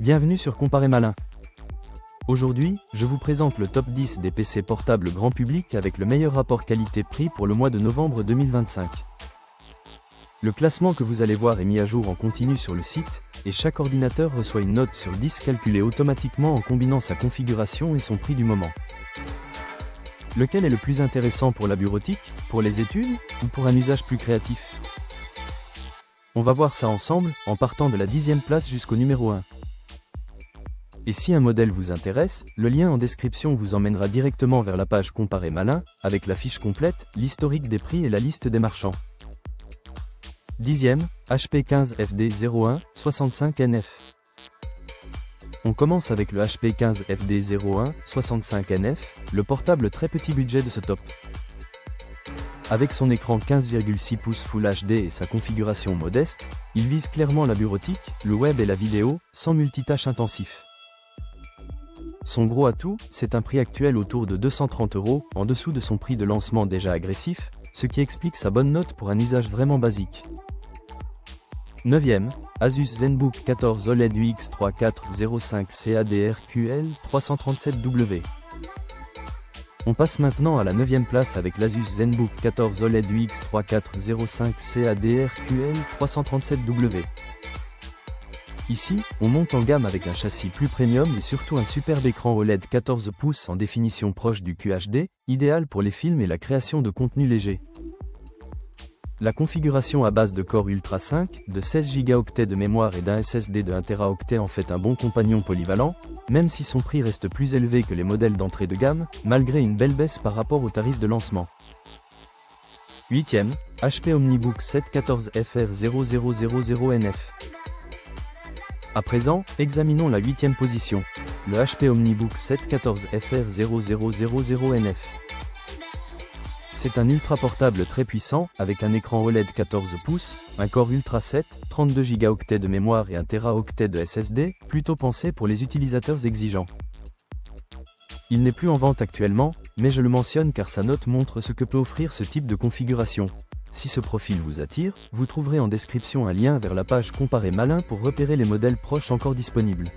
Bienvenue sur Comparer Malin. Aujourd'hui, je vous présente le top 10 des PC portables grand public avec le meilleur rapport qualité-prix pour le mois de novembre 2025. Le classement que vous allez voir est mis à jour en continu sur le site, et chaque ordinateur reçoit une note sur 10 calculée automatiquement en combinant sa configuration et son prix du moment. Lequel est le plus intéressant pour la bureautique, pour les études, ou pour un usage plus créatif? On va voir ça ensemble, en partant de la 10e place jusqu'au numéro 1. Et si un modèle vous intéresse, le lien en description vous emmènera directement vers la page Comparer Malin, avec la fiche complète, l'historique des prix et la liste des marchands. 10e, HP 15FD01, 65NF. On commence avec le HP 15FD01, 65NF, le portable très petit budget de ce top. Avec son écran 15,6 pouces Full HD et sa configuration modeste, il vise clairement la bureautique, le web et la vidéo, sans multitâche intensif. Son gros atout, c'est un prix actuel autour de 230 €, en dessous de son prix de lancement déjà agressif, ce qui explique sa bonne note pour un usage vraiment basique. 9e, Asus ZenBook 14 OLED UX3405 CADR-QL 337W. On passe maintenant à la 9e place avec l'Asus ZenBook 14 OLED UX3405 CADR-QL 337W. Ici, on monte en gamme avec un châssis plus premium et surtout un superbe écran OLED 14 pouces en définition proche du QHD, idéal pour les films et la création de contenu léger. La configuration à base de Core Ultra 5, de 16 Go de mémoire et d'un SSD de 1 TB en fait un bon compagnon polyvalent, même si son prix reste plus élevé que les modèles d'entrée de gamme, malgré une belle baisse par rapport au tarif de lancement. 8e, HP OmniBook 714FR0000NF. À présent, examinons la 8e position, le HP OmniBook 714FR0000NF. C'est un ultra portable très puissant, avec un écran OLED 14 pouces, un Core Ultra 7, 32 Go de mémoire et 1 TB de SSD, plutôt pensé pour les utilisateurs exigeants. Il n'est plus en vente actuellement, mais je le mentionne car sa note montre ce que peut offrir ce type de configuration. Si ce profil vous attire, vous trouverez en description un lien vers la page Comparer Malin pour repérer les modèles proches encore disponibles.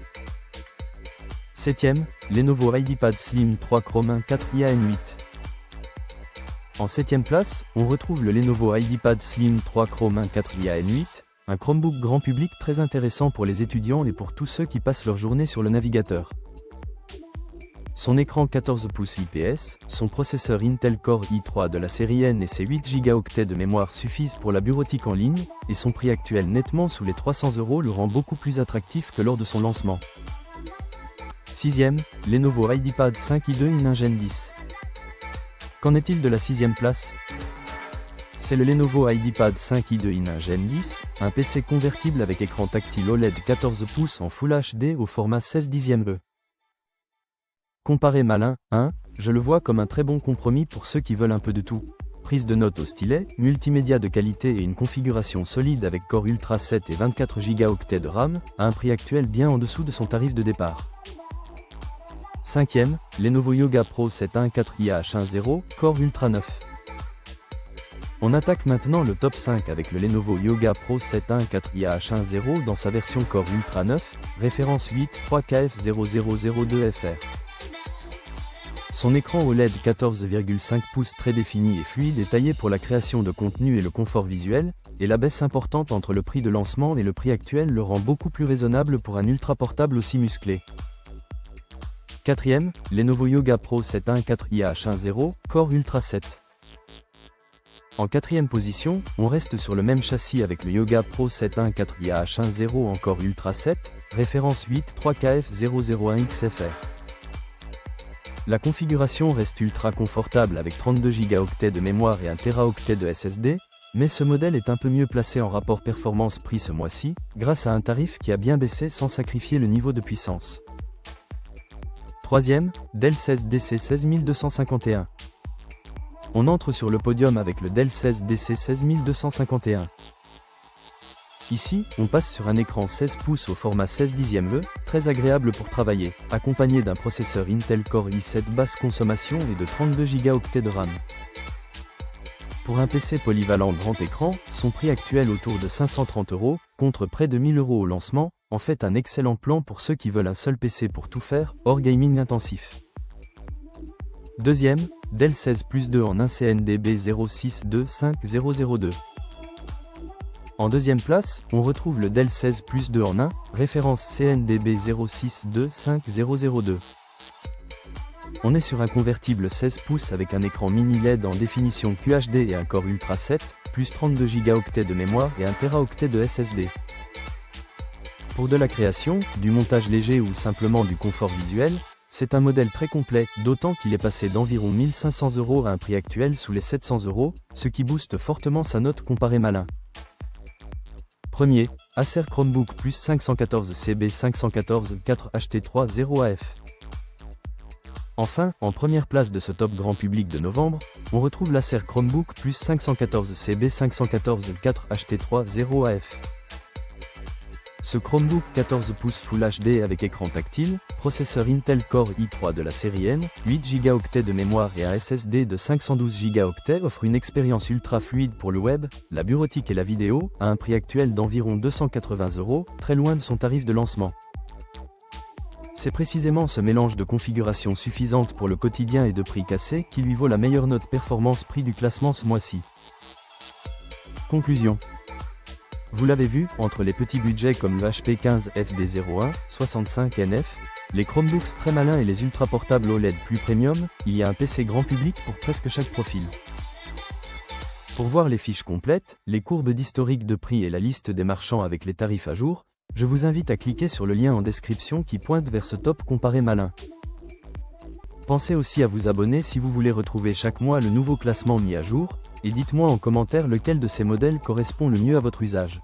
7e, Lenovo IdeaPad Slim 3 Chrome 1 4 IAN8. En 7e place, on retrouve le Lenovo IdeaPad Slim 3 Chrome 1 4 IAN8, un Chromebook grand public très intéressant pour les étudiants et pour tous ceux qui passent leur journée sur le navigateur. Son écran 14 pouces IPS, son processeur Intel Core i3 de la série N et ses 8 Go de mémoire suffisent pour la bureautique en ligne, et son prix actuel nettement sous les 300 € le rend beaucoup plus attractif que lors de son lancement. 6e, Lenovo IdeaPad 5i2 in-Gen 10. Qu'en est-il de la 6e place? C'est le Lenovo IdeaPad 5i2 in-Gen 10, un PC convertible avec écran tactile OLED 14 pouces en Full HD au format 16/10e. Comparer Malin, je le vois comme un très bon compromis pour ceux qui veulent un peu de tout. Prise de notes au stylet, multimédia de qualité et une configuration solide avec Core Ultra 7 et 24 Go de RAM, à un prix actuel bien en dessous de son tarif de départ. 5e, Lenovo Yoga Pro 714 IH10, Core Ultra 9. On attaque maintenant le top 5 avec le Lenovo Yoga Pro 714 IH10 dans sa version Core Ultra 9, référence 83KF0002FR. Son écran OLED 14,5 pouces très défini et fluide est taillé pour la création de contenu et le confort visuel, et la baisse importante entre le prix de lancement et le prix actuel le rend beaucoup plus raisonnable pour un ultra portable aussi musclé. 4e, Lenovo Yoga Pro 714 IH10, Core Ultra 7. En 4e position, on reste sur le même châssis avec le Yoga Pro 714 IH10 en Core Ultra 7, référence 83KF001XFR. La configuration reste ultra confortable avec 32 Go de mémoire et 1 TB de SSD, mais ce modèle est un peu mieux placé en rapport performance-prix ce mois-ci, grâce à un tarif qui a bien baissé sans sacrifier le niveau de puissance. 3e, Dell 16 DC 16251. On entre sur le podium avec le Dell 16 DC 16251. Ici, on passe sur un écran 16 pouces au format 16/10e, très agréable pour travailler, accompagné d'un processeur Intel Core i7 basse consommation et de 32 Go de RAM. Pour un PC polyvalent grand écran, son prix actuel autour de 530 €, contre près de 1000 € au lancement, en fait un excellent plan pour ceux qui veulent un seul PC pour tout faire, hors gaming intensif. Deuxième, Dell 16 Plus 2 en 1 CNDB 0625002. En deuxième place, on retrouve le Dell 16 Plus 2 en 1, référence CNDB 0625002. On est sur un convertible 16 pouces avec un écran mini LED en définition QHD et un Core Ultra 7, plus 32 Go de mémoire et 1 Teraoctet de SSD. Pour de la création, du montage léger ou simplement du confort visuel, c'est un modèle très complet, d'autant qu'il est passé d'environ 1500 € à un prix actuel sous les 700 €, ce qui booste fortement sa note comparée malin. Premier, Acer Chromebook Plus 514 CB 514 4HT30AF. Enfin, en première place de ce top grand public de novembre, on retrouve l'Acer Chromebook Plus 514 CB 514 4HT30AF. Ce Chromebook 14 pouces Full HD avec écran tactile, processeur Intel Core i3 de la série N, 8 Go de mémoire et un SSD de 512 Go offre une expérience ultra fluide pour le web, la bureautique et la vidéo, à un prix actuel d'environ 280 €, très loin de son tarif de lancement. C'est précisément ce mélange de configuration suffisante pour le quotidien et de prix cassé qui lui vaut la meilleure note performance-prix du classement ce mois-ci. Conclusion. Vous l'avez vu, entre les petits budgets comme le HP 15 FD01 65NF, les Chromebooks très malins et les ultra portables OLED plus premium, il y a un PC grand public pour presque chaque profil. Pour voir les fiches complètes, les courbes d'historique de prix et la liste des marchands avec les tarifs à jour, je vous invite à cliquer sur le lien en description qui pointe vers ce top comparé malin. Pensez aussi à vous abonner si vous voulez retrouver chaque mois le nouveau classement mis à jour, et dites-moi en commentaire lequel de ces modèles correspond le mieux à votre usage.